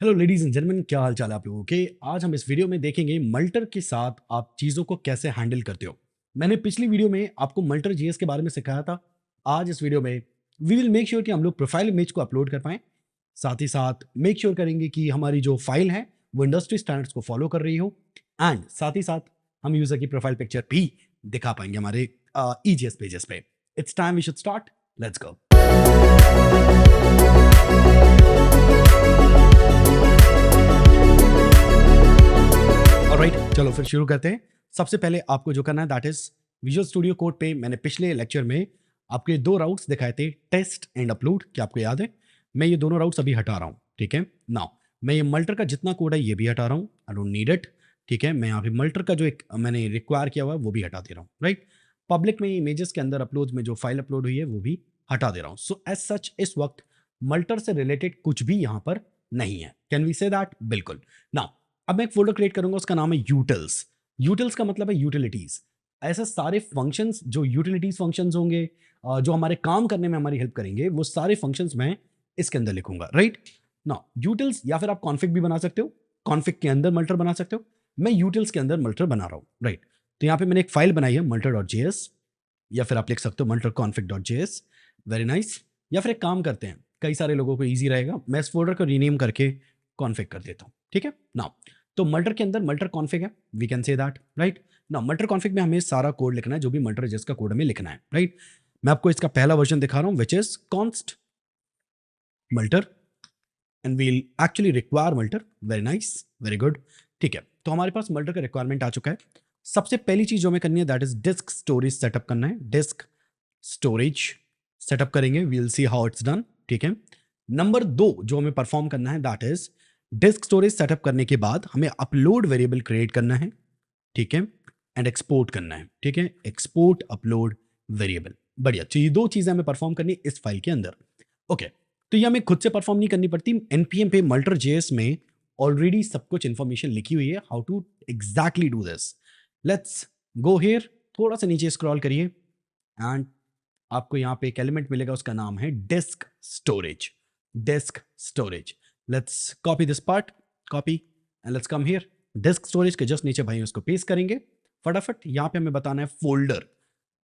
Hello ladies and gentleman, क्या हाल चाल है आप लोगों के। आज हम इस वीडियो में देखेंगे मल्टर के साथ आप चीज़ों को कैसे हैंडल करते हो। मैंने पिछली वीडियो में आपको मल्टर जीएस के बारे में सिखाया था। आज इस वीडियो में वी विल मेक श्योर कि हम लोग प्रोफाइल इमेज को अपलोड कर पाएँ। साथ ही साथ मेक श्योर करेंगे कि हमारी जो फाइल है वो इंडस्ट्री स्टैंडर्ड्स को फॉलो कर रही हो, एंड साथ ही साथ हम यूज़र की प्रोफाइल पिक्चर भी दिखा पाएंगे हमारे ईजीएस पेजेस पे। It's time we should start, let's go. Alright, चलो फिर शुरू करते हैं। सबसे पहले आपको जो करना है that is visual studio code पे मैंने पिछले लेक्चर में आपके दो राउट्स दिखाए थे, टेस्ट एंड अपलोड। क्या आपको याद है? मैं ये दोनों राउट्स अभी हटा रहा हूँ, ठीक है। नाउ मैं ये मल्टर का जितना कोड है ये भी हटा रहा हूँ, आई डोंट नीड इट, ठीक है। मैं यहाँ पे मल्टर का जो एक मैंने रिक्वायर किया हुआ है वो भी हटा दे रहा हूँ, राइट। पब्लिक में इमेजेस के अंदर अपलोड में जो फाइल अपलोड हुई है वो भी हटा दे रहा हूँ। सो एज सच इस वक्त मल्टर से रिलेटेड कुछ भी यहाँ पर नहीं है। Can we say that? बिल्कुल। नाउ अब मैं एक फोल्डर क्रिएट करूंगा, उसका नाम है यूटिल्स। यूटिल्स का मतलब है यूटिलिटीज। ऐसे सारे फंक्शंस जो यूटिलिटीज फंक्शंस होंगे, जो हमारे काम करने में हमारी हेल्प करेंगे, वो सारे फंक्शंस मैं इसके अंदर लिखूंगा, राइट। ना यूटिल्स, या फिर आप कॉन्फ़िग भी बना सकते हो, कॉन्फ़िग के अंदर मल्टर बना सकते हो। मैं यूटिल्स के अंदर मल्टर बना रहा हूँ, राइट। तो यहाँ पे मैंने एक फाइल बनाई है multer.js, या फिर आप लिख सकते हो multerconfig.js। Very nice. या फिर एक काम करते हैं, कई सारे लोगों को ईजी रहेगा, मैं इस फोल्डर को रीनेम करके कॉन्फ़िग कर देता हूँ, ठीक है ना। तो मल्टर के अंदर मल्टर कॉन्फ़िग है, we can say that, right. ना मल्टर कॉन्फ़िग में हमें सारा कोड लिखना है, जो भी मल्टर जिसका कोड हमें लिखना है, राइट। मैं आपको इसका पहला वर्जन दिखा रहा हूँ which is const multer, and we'll actually require multer. Very nice, very good, ठीक है। तो हमारे पास मल्टर का रिक्वायरमेंट आ चुका है। सबसे पहली चीज जो हमें करनी है that is disk storage setup करना है। डिस्क स्टोरेज सेटअप करेंगे, we will see how it's done, ठीक है। नंबर दो जो हमें परफॉर्म करना है that is disk storage setup करने के बाद हमें अपलोड वेरिएबल क्रिएट करना है, ठीक है, एंड एक्सपोर्ट करना है, ठीक है। एक्सपोर्ट अपलोड वेरिएबल, बढ़िया। तो ये दो चीजें हमें परफॉर्म करनी है इस फाइल के अंदर, ओके। तो ये हमें खुद से परफॉर्म नहीं करनी पड़ती, एनपीएम पे मल्टर जेएस में ऑलरेडी सब कुछ इंफॉर्मेशन लिखी हुई है how to exactly do this. Let's go here, थोड़ा सा नीचे स्क्रॉल करिए एंड आपको यहाँ पे एक एलिमेंट मिलेगा, उसका नाम है disk storage. Disk storage, let's copy this part, copy and let's come here. Disk storage के जस्ट नीचे भाई उसको पेस्ट करेंगे फटाफट। यहाँ पे हमें बताना है फोल्डर।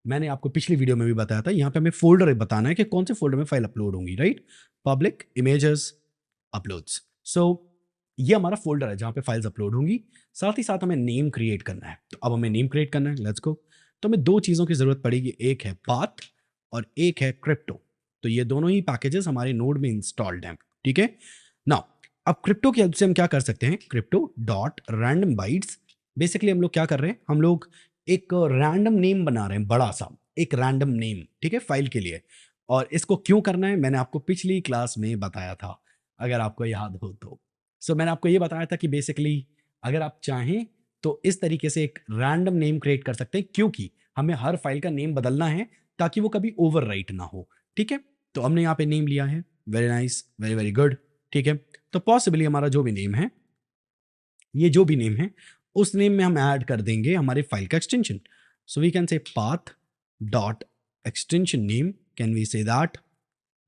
मैंने आपको पिछली वीडियो में भी बताया था, यहाँ पे हमें फोल्डर बताना है कि कौन से फोल्डर में फाइल अपलोड होंगी, right. Public images uploads. So ये हमारा फोल्डर है जहाँ पे फाइल्स अपलोड होंगी। साथ ही साथ हमें नेम क्रिएट करना है, तो अब हमें नेम क्रिएट करना है, लेट्स गो। तो हमें दो चीज़ों की ज़रूरत पड़ेगी, एक है पाथ और एक है क्रिप्टो। तो ये दोनों ही पैकेजेस हमारे नोड में इंस्टॉल्ड हैं, ठीक है। नाउ अब क्रिप्टो की हेल्प से हम क्या कर सकते हैं, crypto dot random bytes. Basically हम लोग क्या कर रहे हैं, हम लोग एक रैंडम नेम बना रहे हैं, बड़ा सा एक रैंडम नेम, ठीक है, फाइल के लिए। और इसको क्यों करना है मैंने आपको पिछली क्लास में बताया था, अगर आपको याद हो तो। सो मैंने आपको ये बताया था कि बेसिकली अगर आप चाहें तो इस तरीके से एक रैंडम नेम क्रिएट कर सकते हैं, क्योंकि हमें हर फाइल का नेम बदलना है ताकि वो कभी ओवरराइट ना हो, ठीक है। तो हमने यहाँ पे नेम लिया है, very nice, very very good, ठीक है। तो पॉसिबली हमारा जो भी नेम है, ये जो भी नेम है, उस नेम में हम ऐड कर देंगे हमारे फाइल का extension. So we can say path dot extension name, can we say that?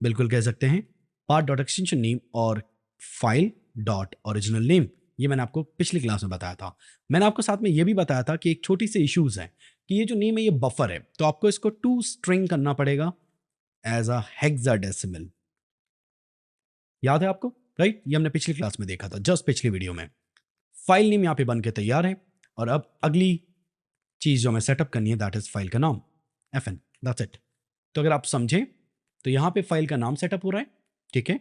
बिल्कुल कह सकते हैं, पाथ डॉट एक्सटेंशन नेम और फाइल डॉट ओरिजिनल नेम। ये मैंने आपको पिछली क्लास में बताया था। मैंने आपको साथ में ये भी बताया था कि एक छोटी सी इश्यूज है कि ये जो नेम है ये बफर है, तो आपको इसको टू स्ट्रिंग करना पड़ेगा एज अ हेक्साडेसिमल। याद है आपको, राइट? ये हमने पिछली क्लास में देखा था, जस्ट पिछली वीडियो में। फाइल नेम यहाँ पे बन के तैयार है, और अब अगली चीज जो हमें सेटअप करनी है दैट इज फाइल का नाम, FN, दैट्स इट। तो अगर आप समझें तो यहाँ पे फाइल का नाम सेटअप हो रहा है, ठीक है,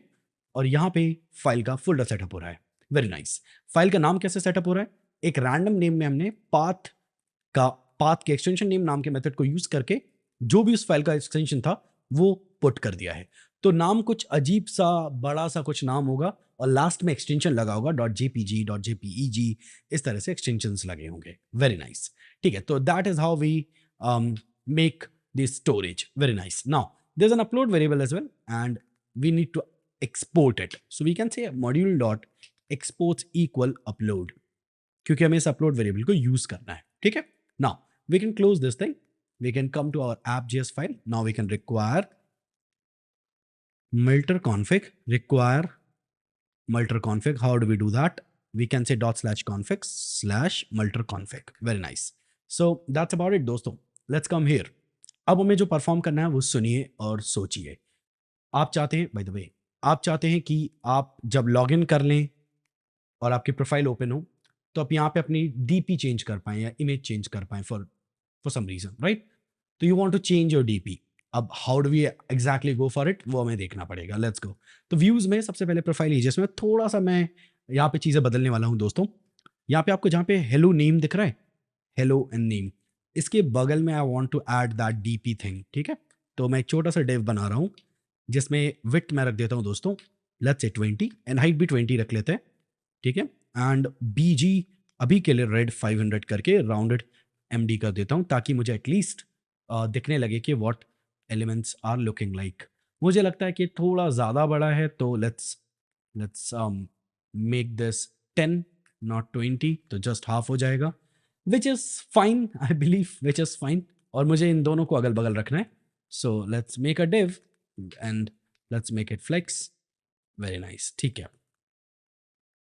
और यहाँ पे फाइल का फोल्डर सेटअप हो रहा है। Very nice. फाइल का नाम कैसे सेटअप हो रहा है, एक रैंडम नेम में हमने का पाथ के एक्सटेंशन नेम नाम के मेथड को यूज करके जो भी उस फाइल का एक्सटेंशन था वो पुट कर दिया है। तो नाम कुछ अजीब सा बड़ा सा कुछ नाम होगा, और लास्ट में एक्सटेंशन लगा होगा .jpg .jpeg, इस तरह से एक्सटेंशंस लगे होंगे। वेरी नाइस, ठीक है। तो that is how we make this storage. Very nice. Now there is an upload variable as well and we need to export it, so we can say module dot exports equal upload, क्योंकि हमें इस upload variable को use करना है, ठीक है। Now we can close this thing, we can come to our app.js file. Now we can require milter config, require multer-config. How do we do that? We can say ./config/multer-config. Very nice. So that's about it दोस्तों. Let's come here. अब हमें जो perform करना है वो सुनिए और सोचिए. आप चाहते हैं, बाय द वे, आप चाहते हैं कि आप जब लॉगिन कर लें और आपकी प्रोफाइल ओपन हो तो आप यहाँ पे अपनी डीपी चेंज कर पाएँ या इमेज चेंज कर पाएँ फॉर सम रीजन, राइट? तो you want to change your DP. अब how do we exactly go for it, वो हमें देखना पड़ेगा. Let's go. तो व्यूज में सबसे पहले प्रोफाइल इमेजेस में थोड़ा सा मैं यहाँ पे चीज़ें बदलने वाला हूँ दोस्तों. यहाँ पे आपको जहाँ पे हेलो नेम दिख रहा है, हेलो एंड नेम, इसके बगल में I want to add that DP thing. ठीक है, तो मैं एक छोटा सा डिव बना रहा हूँ जिसमें विड्थ मैं रख देता हूँ दोस्तों, लेट्स से 20 एंड हाइट भी 20 रख लेते हैं. ठीक है, एंड बीजी अभी के लिए रेड 500 करके राउंडेड एमडी कर देता हूँ ताकि मुझे एटलीस्ट दिखने लगे कि what elements are looking like. मुझे लगता है कि थोड़ा ज़्यादा बड़ा है तो लेट्स मेक दिस 10 नॉट 20, तो जस्ट हाफ हो जाएगा, which is fine, I believe which is fine. और मुझे इन दोनों को अगल बगल रखना है. So let's make a div and let's make it flex. Very nice. ठीक है,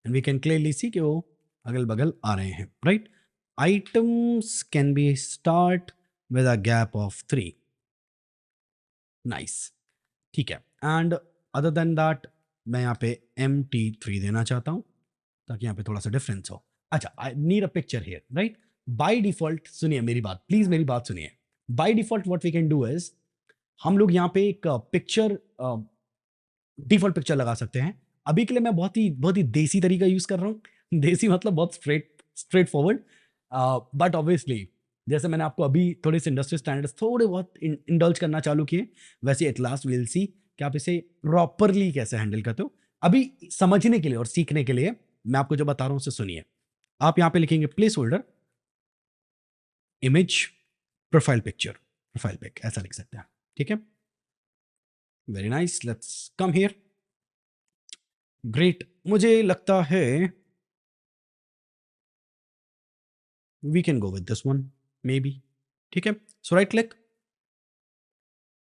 and we can clearly see कि वो अगल बगल आ रहे हैं, right? Items can be start with a gap of 3. Nice. ठीक है, एंड अदर देन दैट मैं यहाँ पे MT3 देना चाहता हूँ ताकि यहाँ पे थोड़ा सा डिफरेंस हो. अच्छा, I need a picture here, right? By default, सुनिए मेरी बात, प्लीज मेरी बात सुनिए. By default what we can do is, हम लोग यहाँ पे एक पिक्चर, डिफॉल्ट पिक्चर लगा सकते हैं. अभी के लिए मैं बहुत ही देसी तरीका यूज कर रहा हूँ. देसी मतलब बहुत स्ट्रेट फॉरवर्ड. बट ऑब्वियसली जैसे मैंने आपको अभी थोड़े से इंडस्ट्री स्टैंडर्ड्स थोड़े बहुत इंडल्ज करना चालू किए, वैसे एट लास्ट विल सी कि आप इसे प्रॉपरली कैसे हैंडल करते हो. अभी समझने के लिए और सीखने के लिए मैं आपको जो बता रहा हूँ उसे सुनिए. आप यहाँ पे लिखेंगे placeholder image profile picture, profile pic, ऐसा लिख सकते हैं. ठीक है, very nice. Let's come here. Great. मुझे लगता है we can go with this one maybe. ठीक है, so right click,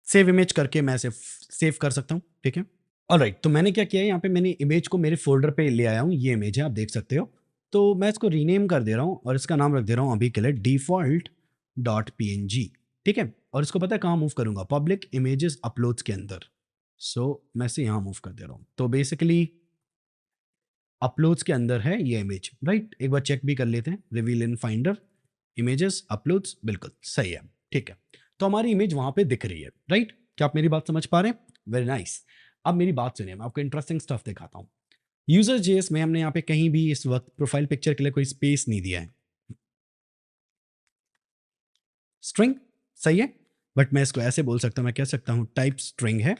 save image करके मैं सेव कर सकता हूँ. ठीक है, ऑलराइट. तो मैंने क्या किया है, यहाँ पे मैंने इमेज को मेरे फोल्डर पे ले आया हूँ. ये इमेज है, आप देख सकते हो. तो मैं इसको रीनेम कर दे रहा हूँ और इसका नाम रख दे रहा हूँ अभी के लिए default.png. ठीक है, और इसको पता है कहाँ मूव करूँगा, पब्लिक इमेजेस अपलोड्स के अंदर. सो मैं इसे यहाँ मूव कर दे रहा हूँ. तो बेसिकली अपलोड्स के अंदर है ये इमेज, राइट? एक बार चेक भी कर लेते हैं. रिवील इन फाइंडर, इमेजेस, अपलोड्स, बिल्कुल सही है. ठीक है, तो हमारी इमेज वहां पे दिख रही है, राइट? क्या आप मेरी बात समझ पा रहे हैं? Very nice. अब मेरी बात सुनिए, मैं आपको इंटरेस्टिंग स्टफ दिखाता हूँ. यूजर जेएस में हमने यहाँ पे कहीं भी इस वक्त प्रोफाइल पिक्चर के लिए कोई स्पेस नहीं दिया है. स्ट्रिंग सही है, बट मैं इसको ऐसे बोल सकता हूँ, मैं कह सकता हूँ टाइप स्ट्रिंग है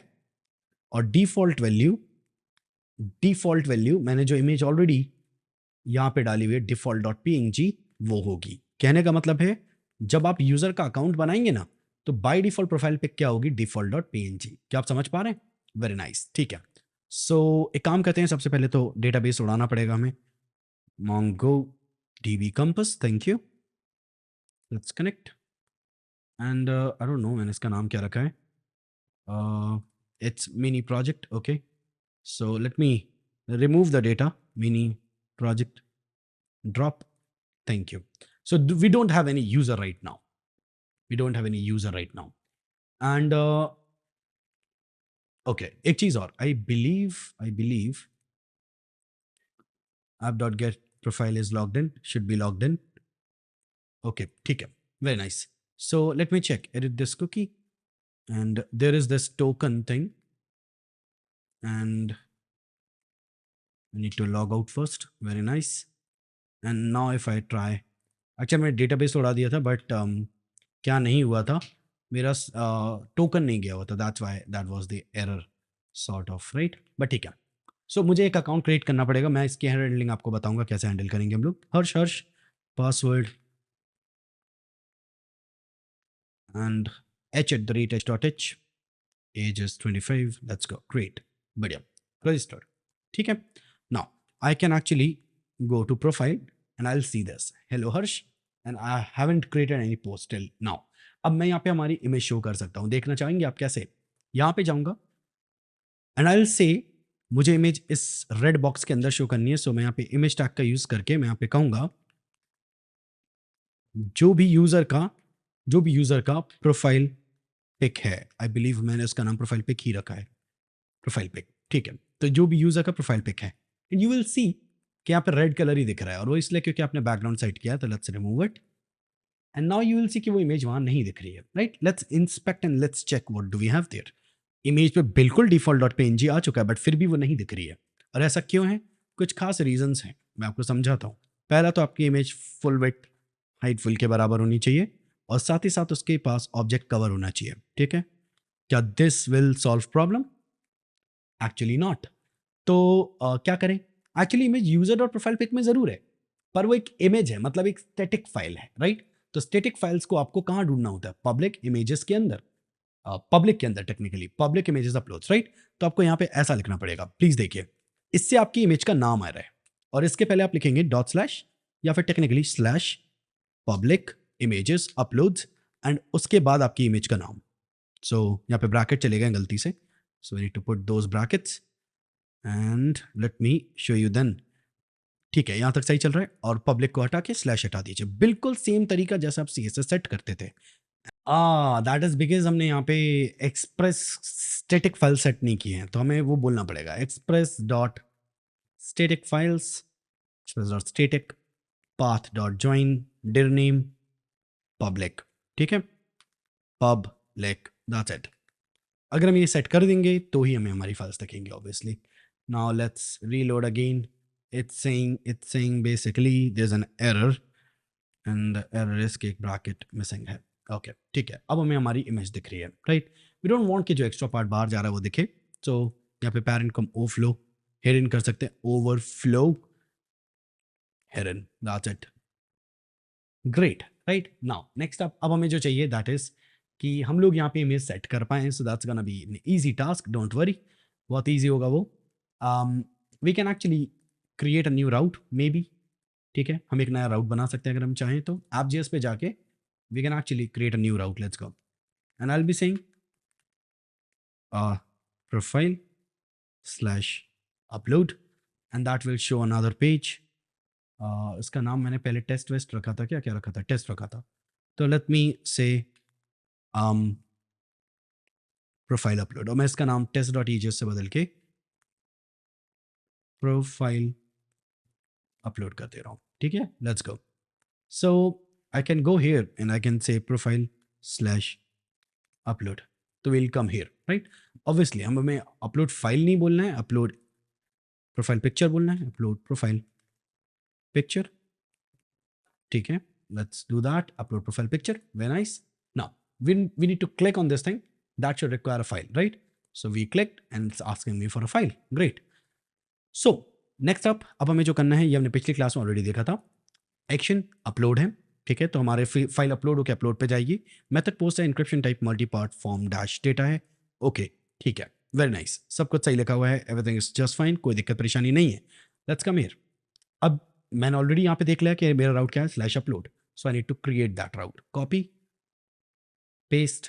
और डिफॉल्ट वैल्यू मैंने जो इमेज ऑलरेडी यहाँ पे डाली हुई है default.png वो होगी. कहने का मतलब है जब आप यूजर का अकाउंट बनाएंगे ना तो बाय डिफॉल्ट प्रोफाइल पिक क्या होगी, default.png. क्या आप समझ पा रहे हैं? Very nice. ठीक है, सो एक काम करते हैं, सबसे पहले तो डेटाबेस उड़ाना पड़ेगा हमें. MongoDB Compass, thank you. Let's connect and I don't know मैंने इसका नाम क्या रखा है. It's mini project. Okay, so let me remove the data. Mini project drop. Thank you. So we don't have any user right now. And okay, एक चीज और, I believe app.get profile is logged in, should be logged in. Okay, ठीक है, very nice. So let me check, edit this cookie and there is this token thing and I need to log out first. Very nice. And now if I try, अच्छा मैंने database उड़ा दिया था but क्या नहीं हुआ था, मेरा टोकन नहीं गया हुआ था. That's why that was the error sort of, right? But ठीक है, सो मुझे एक अकाउंट क्रिएट करना पड़ेगा. मैं इसकी हैंडलिंग आपको बताऊंगा कैसे हैंडल करेंगे हम लोग. Harsh password and h@h.h, age is 25. Let's go. Great, बढ़िया, रजिस्टर्ड. ठीक है, now I can actually go to profile and I'll see this hello Harsh and I haven't created any post till now. अब मैं यहाँ पे हमारी इमेज शो कर सकता हूँ. देखना चाहेंगे आप कैसे? यहाँ पे जाऊंगा and I'll say मुझे इमेज इस रेड बॉक्स के अंदर शो करनी है, सो मैं यहाँ पे इमेज टैग का यूज करके मैं यहाँ पे कहूंगा जो भी यूजर का प्रोफाइल पिक है, आई बिलीव मैंने उसका नाम प्रोफाइल पिक ही रखा है, प्रोफाइल पिक, ठीक है। तो जो भी यूजर का प्रोफाइल पिक है, एंड यू विल सी कि यहाँ पे रेड कलर ही दिख रहा है, और वो इसलिए क्योंकि आपने बैकग्राउंड सेट किया है। तो let's remove it and now you will see कि वो इमेज वहां नहीं दिख रही है, right. Let's inspect and let's check what do we have there. Image पे बिल्कुल डिफॉल्ट डॉट png आ चुका है, बट फिर भी वो नहीं दिख रही है। और ऐसा क्यों है? कुछ खास रीजंस हैं, मैं आपको समझाता हूँ। पहला तो आपकी image full width height full के बराबर होनी चाहिए, और साथ ही साथ उसके पास ऑब्जेक्ट कवर होना चाहिए, ठीक है। क्या this will solve problem? Actually not. तो क्या करें? Actually image user dot profile pic में जरूर है, पर वो एक इमेज है, मतलब एक स्टैटिक फाइल है, राइट। तो स्टैटिक फाइल्स को आपको कहाँ ढूंढना होता है? पब्लिक इमेजेस के अंदर, पब्लिक के अंदर, technically public images uploads, right. तो आपको यहाँ पे ऐसा लिखना पड़ेगा, प्लीज देखिए, इससे आपकी इमेज का नाम आ रहा है, और इसके पहले आप लिखेंगे डॉट स्लैश या फिर technically slash public images uploads, and उसके बाद आपकी इमेज का नाम। सो यहाँ पे ब्रैकेट चले गए गलती से, so we need to put those brackets and let me show you then. ठीक है, यहाँ तक सही चल रहा है, और पब्लिक को हटा के स्लैश हटा दीजिए, बिल्कुल सेम तरीका जैसे आप CSS सेट करते थे। दैट इज बिकॉज हमने यहाँ पे एक्सप्रेस स्टैटिक फाइल सेट नहीं किए हैं, तो हमें वो बोलना पड़ेगा express dot static files, express dot static path dot join dir name public, ठीक है, पब्लिक, दैट्स इट। अगर हम ये सेट कर देंगे तो ही हमें हमारी फाइल्स दिखेंगे obviously. Now let's reload again. it's saying basically there's an error and the error is कि एक ब्रैकेट मिसिंग है। ओके ठीक है, अब हमें हमारी इमेज दिख रही है, राइट। वी डोंट वांट कि जो एक्स्ट्रा पार्ट बाहर जा रहा है वो दिखे, तो यहाँ पे पेरेंट को हम ओवरफ्लो हिडन कर सकते हैं, overflow hidden, that's it, great, right. Now next अब हमें जो चाहिए दैट इज कि हम लोग यहाँ पे इमेज सेट कर पाए, so that's gonna be an easy task, don't worry, बहुत ईजी होगा वो। We can actually create a new route maybe, ठीक है, हम एक नया राउट बना सकते हैं अगर हम चाहें तो। AppJS पे जाके we can actually create a new route, let's go, and I will be saying profile slash upload, and that will show another page. इसका नाम मैंने पहले टेस्ट वेस्ट रखा था, क्या क्या रखा था, टेस्ट रखा था। तो लेट मी से प्रोफाइल अपलोड, और मैं इसका नाम test.ejs से बदल के प्रोफाइल अपलोड कर दे रहा हूँ, ठीक है, let's go. So I can go here and I can say profile slash upload, तो will come here, right. Obviously हमें अपलोड फाइल नहीं बोलना है, अपलोड प्रोफाइल पिक्चर बोलना है, अपलोड प्रोफाइल पिक्चर, ठीक है, let's do that, upload profile picture, very nice. Now we need to click on this thing that should require a file, right? So we clicked and it's asking me for a file, great. So next up, अब हमें जो करना है ये हमने पिछली class में already देखा था, एक्शन अपलोड है, ठीक है। तो हमारे फाइल अपलोड होकर अपलोड पे जाएगी, मेथड पोस्ट है, encryption type multipart form dash data है, ओके ठीक है, वेरी नाइस, सब कुछ सही लिखा हुआ है, एवरीथिंग इज जस्ट फाइन, कोई दिक्कत परेशानी नहीं है। Let's come here. अब मैंने ऑलरेडी यहाँ पे देख लिया कि मेरा राउट क्या है, slash upload, so I need to create that route, copy paste,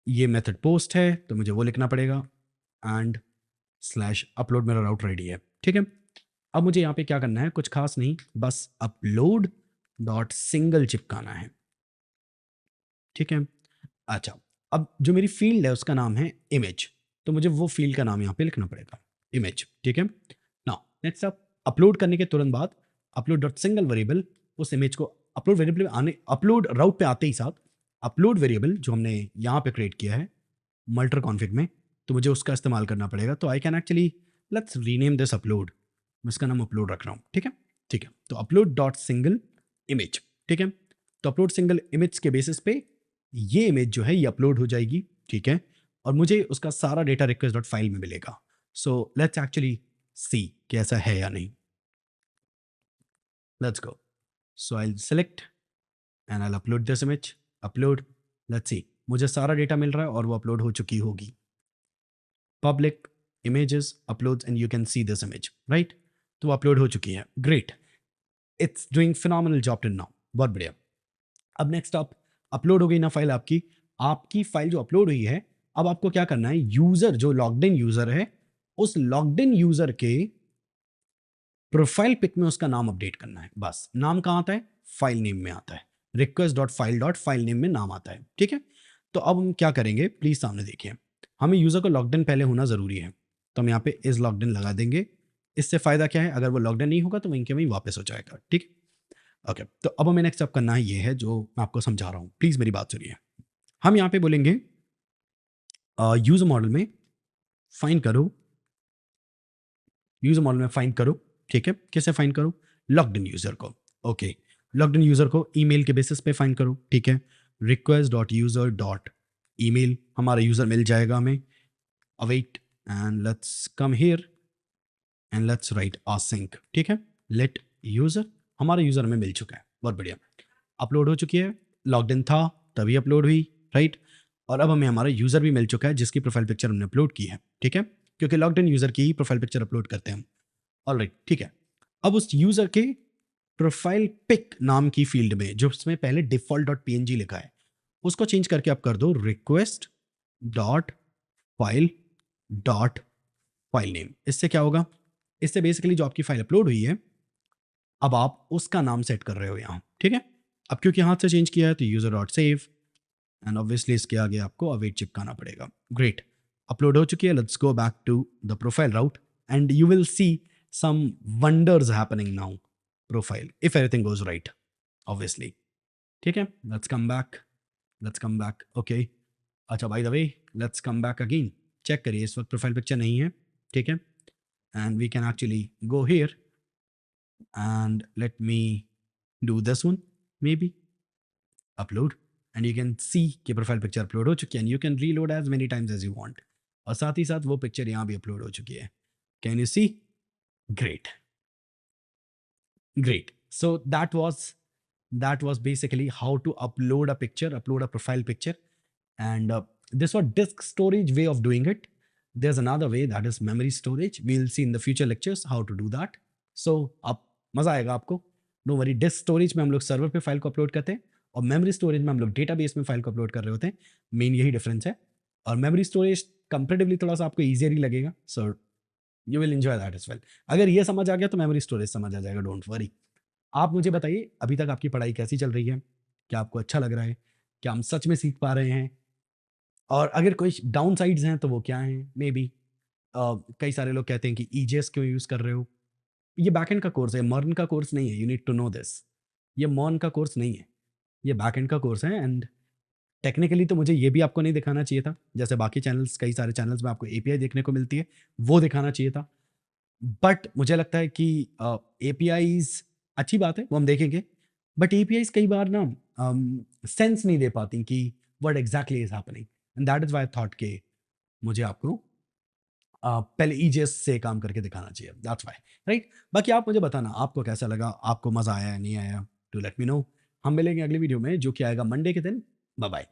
ये मेथड पोस्ट है तो मुझे वो लिखना पड़ेगा, एंड स्लैश अपलोड, मेरा राउट रेडी है, ठीक है। अब मुझे यहाँ पे क्या करना है, कुछ खास नहीं, बस अपलोड डॉट सिंगल चिपकाना है, ठीक है। अच्छा, अब जो मेरी फील्ड है उसका नाम है इमेज, तो मुझे वो फील्ड का नाम यहाँ पे लिखना पड़ेगा, इमेज, ठीक है। नाउ नेक्स्ट अप, अपलोड करने के तुरंत बाद अपलोड डॉट सिंगल वेरिएबल, उस इमेज को अपलोड वेरिएबल आने, अपलोड राउट पे आते ही साथ अपलोड वेरिएबल जो हमने यहाँ पे क्रिएट किया है मल्टर कॉन्फिग में, तो मुझे उसका इस्तेमाल करना पड़ेगा। तो आई can actually let's rename this upload, मैं इसका नाम अपलोड रख रहा हूँ, ठीक है, ठीक है। तो अपलोड डॉट सिंगल इमेज, ठीक है। तो अपलोड सिंगल इमेज के बेसिस पे ये इमेज जो है ये अपलोड हो जाएगी, ठीक है, और मुझे उसका सारा डेटा रिक्वेस्ट डॉट फाइल में मिलेगा। सो लेट्स एक्चुअली सी कि ऐसा है या नहीं, let's go. So I select and I upload this image, upload, let's see, मुझे सारा डेटा मिल रहा है और वो अपलोड हो चुकी होगी, public images uploads and you can see this image, right? तो अपलोड हो चुकी है, great, it's doing phenomenal job till now, बहुत बढ़िया। अब नेक्स्ट आप अपलोड हो गई ना फाइल आपकी फाइल जो अपलोड हुई है, अब आपको क्या करना है, यूजर जो लॉग्ड इन यूजर है उस लॉग्ड इन यूजर के प्रोफाइल पिक में उसका नाम अपडेट करना है। बस नाम कहाँ आता है? फाइल नेम में आता है। request.file.file नेम में नाम आता है। ठीक है, तो अब हम क्या करेंगे, प्लीज सामने देखिए। हमें यूजर को लॉग्ड इन पहले होना जरूरी है, तो हम यहाँ पे इज लॉग्ड इन लगा देंगे। इससे फायदा क्या है, अगर वो लॉग्ड इन नहीं होगा तो वहीं के वहीं वापस हो जाएगा। ठीक, ओके। तो अब हमें नेक्स्ट स्टेप करना है, ये है जो मैं आपको समझा रहा हूँ, प्लीज मेरी बात सुनिए। हम यहाँ पे बोलेंगे यूजर मॉडल में फाइंड करो, यूजर मॉडल में फाइंड करो। ठीक है, कैसे फाइंड करो? लॉग्ड इन यूजर को। ओके, लॉग्ड इन यूजर को ईमेल के बेसिस पे फाइंड करो। ठीक है, request.user.email, हमारा यूजर मिल जाएगा हमें। Await and let's come here and let's write async। ठीक है, लेट यूजर, हमारा यूजर हमें मिल चुका है, बहुत बढ़िया। अपलोड हो चुकी है, लॉग्ड इन था तभी अपलोड हुई, राइट। और अब हमें हमारा यूजर भी मिल चुका है जिसकी प्रोफाइल पिक्चर हमने अपलोड की है। ठीक है, क्योंकि लॉग्ड इन यूजर की ही प्रोफाइल पिक्चर अपलोड करते हैं हम। ऑलराइट, ठीक है। अब उस यूजर के प्रोफाइल पिक नाम की फील्ड में जो उसमें पहले डिफॉल्ट डॉट पीएनजी लिखा है, उसको चेंज करके आप कर दो request dot file dot file name. इससे क्या होगा? इससे बेसिकली जो आपकी फाइल अपलोड हुई है, अब आप उसका नाम सेट कर रहे हो यहाँ। ठीक है, अब क्योंकि हाथ से चेंज किया है तो user dot save and obviously इसके आगे आपको अवेट चिपकाना पड़ेगा। ग्रेट, अपलोड हो चुकी है। Let's go back to the profile route and you will see some wonders happening now profile if everything goes right obviously। ठीक है, let's come back okay। अच्छा, by the way let's come back again, check करिए इस वक्त profile picture नहीं है। ठीक है, and we can actually go here and let me do this one, maybe upload and you can see कि profile picture upload हो चुकी है and you can reload as many times as you want, और साथ ही साथ वो picture यहाँ भी अपलोड हो चुकी है। Can you see? Great, great। So that was basically how to upload a picture, upload a profile picture, and this was disk storage way of doing it। There's another way, that is memory storage। We'll see in the future lectures how to do that। So अब मजा आएगा आपको। No worry, disk storage में हम लोग server पे file को upload करते हैं और मेमोरी स्टोरेज में हम लोग डेटाबेस में फाइल को अपलोड कर रहे होते हैं। मेन यही डिफरेंस है, और मेमोरी स्टोरेज कंपेरेटिवली थोड़ा सा आपको ईजियर ही लगेगा। So you will enjoy that as well. अगर ये समझ आ गया तो मेमोरी स्टोरेज समझ आ जाएगा, डोंट वरी। आप मुझे बताइए अभी तक आपकी पढ़ाई कैसी चल रही है? क्या आपको अच्छा लग रहा है? क्या हम सच में सीख पा रहे हैं? और अगर कोई डाउन साइड्स हैं तो वो क्या हैं? मे बी कई सारे लोग कहते हैं कि ईजेएस क्यों यूज़ कर रहे हो? ये बैकएंड का कोर्स है, मर्न का कोर्स नहीं है। You need to know this. ये मर्न का कोर्स नहीं है, ये बैकएंड का कोर्स है। एंड टेक्निकली तो मुझे ये भी आपको नहीं दिखाना चाहिए था, जैसे बाकी चैनल्स, कई सारे चैनल्स में आपको एपीआई देखने को मिलती है, वो दिखाना चाहिए था। बट मुझे लगता है कि एपीआईज अच्छी बात है, वो हम देखेंगे। बट एपीआईज कई बार ना सेंस नहीं दे पाती कि what exactly is happening, and that is why I thought कि मुझे आपको पहले ईजेएस से काम करके दिखाना चाहिए। That's why, right. बाकी आप मुझे बताना आपको कैसा लगा, आपको मजा आया या नहीं आया, टू लेट मी नो। हम मिलेंगे अगली वीडियो में जो कि आएगा मंडे के दिन। Bye bye.